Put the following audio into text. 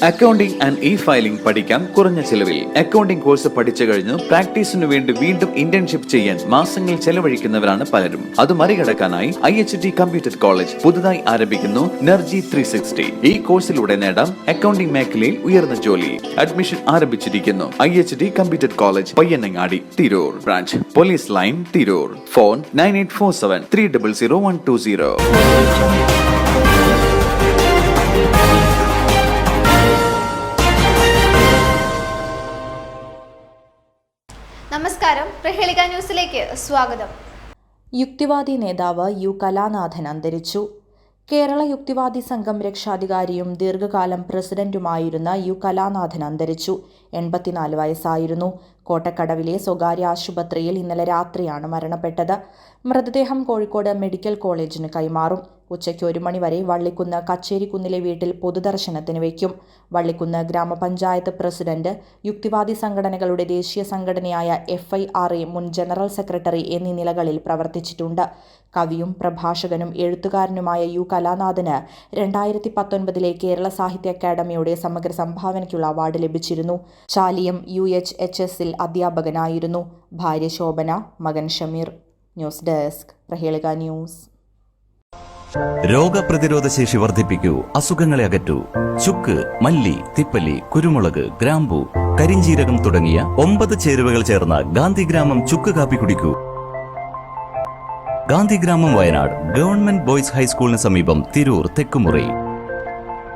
Accounting and e-filing പഠിക്കാം കുറഞ്ഞ ചിലവിൽ. അക്കൗണ്ടിംഗ് കോഴ്സ് പഠിച്ചു കഴിഞ്ഞ് പ്രാക്ടീസിനു വേണ്ടി വീണ്ടും ഇന്റേൺഷിപ്പ് ചെയ്യാൻ മാസങ്ങൾ ചെലവഴിക്കുന്നവരാണ് പലരും. അത് മറികടക്കാനായി IHT കമ്പ്യൂട്ടർ കോളേജ് പുതുതായി ആരംഭിക്കുന്നു NERGY 360. ഈ കോഴ്സിലൂടെ നേടാം അക്കൗണ്ടിംഗ് മേഖലയിൽ ഉയർന്ന ജോലി. അഡ്മിഷൻ ആരംഭിച്ചിരിക്കുന്നു. IHT computer college, Payyanangadi, Tirur. Branch police line, Tirur. Phone 9847 300 120. നമസ്കാരം, പ്രഹേളിക ന്യൂസിലേക്ക് സ്വാഗതം. യുക്തിവാദി നേതാവ് U കലാനാഥൻ അന്തരിച്ചു. കേരള യുക്തിവാദി സംഘം രക്ഷാധികാരിയും ദീർഘകാലം പ്രസിഡന്റുമായിരുന്ന U കലാനാഥൻ അന്തരിച്ചു. 84 വയസ്സായിരുന്നു. കോട്ടക്കടവിലെ സ്വകാര്യ ആശുപത്രിയിൽ ഇന്നലെ രാത്രിയാണ് മരണപ്പെട്ടത്. മൃതദേഹം കോഴിക്കോട് മെഡിക്കൽ കോളേജിന് കൈമാറും. ഉച്ചയ്ക്ക് 1 മണി വരെ വള്ളിക്കുന്ന് കച്ചേരിക്കുന്നിലെ വീട്ടിൽ പൊതുദർശനത്തിന് വയ്ക്കും. വള്ളിക്കുന്ന് ഗ്രാമപഞ്ചായത്ത് പ്രസിഡന്റ്, യുക്തിവാദി സംഘടനകളുടെ ദേശീയ സംഘടനയായ FIRA മുൻ ജനറൽ സെക്രട്ടറി എന്നീ നിലകളിൽ പ്രവർത്തിച്ചിട്ടുണ്ട്. കവിയും പ്രഭാഷകനും എഴുത്തുകാരനുമായ U കലാനാഥന് 2019 കേരള സാഹിത്യ അക്കാദമിയുടെ സമഗ്ര സംഭാവനയ്ക്കുള്ള അവാർഡ് ലഭിച്ചിരുന്നു. ചാലിയം UHHS-ൽ അധ്യാപകനായിരുന്നു. ഭാര്യ ശോഭന, മകൻ ഷമീർ. ന്യൂസ് ഡെസ്ക്, പ്രഹേളിക ന്യൂസ്. രോഗപ്രതിരോധ ശേഷി വർദ്ധിപ്പിക്കൂ, അസുഖങ്ങളെ അകറ്റൂ. ചുക്ക്, മല്ലി, തിപ്പല്ലി, കുരുമുളക്, ഗ്രാമ്പു, കരിഞ്ജീരകം തുടങ്ങിയ 9 ചേരുവകൾ ചേർന്ന ഗാന്ധിഗ്രാമം ചുക്ക് കാപ്പി കുടിക്കൂ. ഗാന്ധിഗ്രാമം, വയനാട് ഗവൺമെന്റ് ബോയ്സ് ഹൈസ്കൂളിന് സമീപം, തിരൂർ, തെക്കുമുറി.